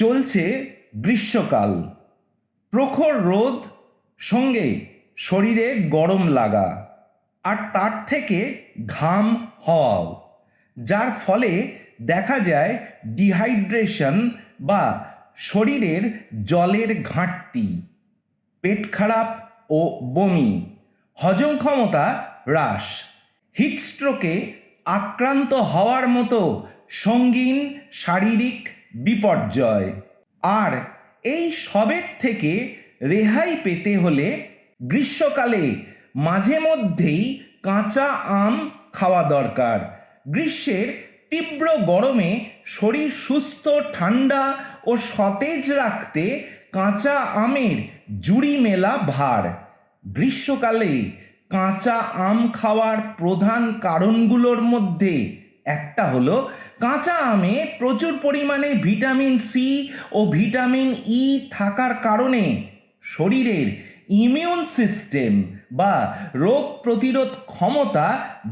চলছে গ্রীষ্মকাল, প্রখর রোদ, সঙ্গে শরীরে গরম লাগা, আর তার থেকে ঘাম হওয়াও, যার ফলে দেখা যায় ডিহাইড্রেশন বা শরীরের জলের ঘাটতি, পেট খারাপ ও বমি, হজম ক্ষমতা হ্রাস, হিটস্ট্রোকে আক্রান্ত হওয়ার মতো সঙ্গীন শারীরিক বিপর্যয়। আর এই সবের থেকে রেহাই পেতে হলে গ্রীষ্মকালে মাঝে মধ্যেই কাঁচা আম খাওয়া দরকার। গ্রীষ্মের তীব্র গরমে শরীর সুস্থ, ঠান্ডা ও সতেজ রাখতে কাঁচা আমের জুড়ি মেলা ভার। গ্রীষ্মকালে কাঁচা আম খাওয়ার প্রধান কারণগুলোর মধ্যে একটা হলো কাঁচা আমে প্রচুর পরিমাণে ভিটামিন সি ও ভিটামিন ই থাকার কারণে শরীরের ইমিউন সিস্টেম বা রোগ প্রতিরোধ ক্ষমতা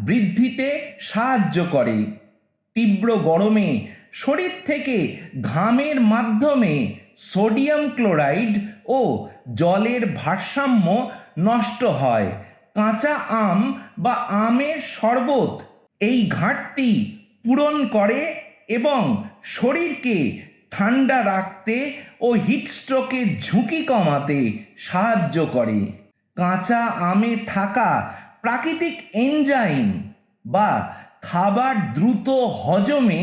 বৃদ্ধিতে সাহায্য করে। তীব্র গরমে শরীর থেকে ঘামের মাধ্যমে সোডিয়াম ক্লোরাইড ও জলের ভারসাম্য নষ্ট হয়। কাঁচা আম বা আমের শরবত এই ঘাটতি পূরণ করে এবং শরীরকে ঠান্ডা রাখতে ও হিটস্ট্রোকের ঝুঁকি কমাতে সাহায্য করে। কাঁচা আমে থাকা প্রাকৃতিক এনজাইম বা খাবার দ্রুত হজমে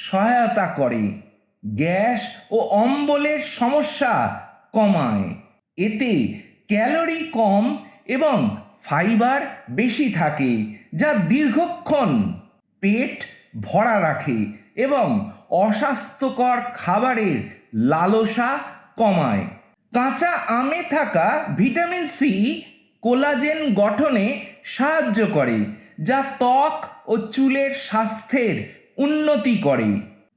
সহায়তা করে, গ্যাস ও অম্বলের সমস্যা কমায়। এতে ক্যালোরি কম এবং ফাইবার বেশি থাকে, যা দীর্ঘক্ষণ পেট ভরা রাখে এবং অস্বাস্থ্যকর খাবারের লালসা কমায়। কাঁচা আমে থাকা ভিটামিন সি কোলাজেন গঠনে সাহায্য করে, যা ত্বক ও চুলের স্বাস্থ্যের উন্নতি করে।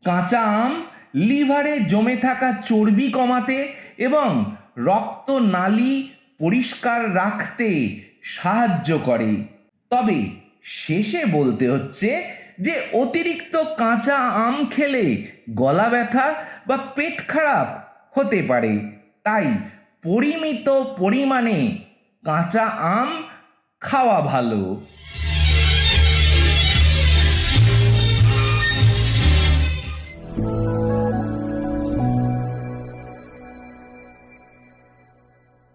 কাঁচা আম লিভারে জমে থাকা চর্বি কমাতে এবং রক্তনালী পরিষ্কার রাখতে সাহায্য করে। তবে শেষে বলতে হচ্ছে যে অতিরিক্ত কাঁচা আম খেলে গলা ব্যথা বা পেট খারাপ হতে পারে, তাই পরিমিত পরিমাণে কাঁচা আম খাওয়া ভালো।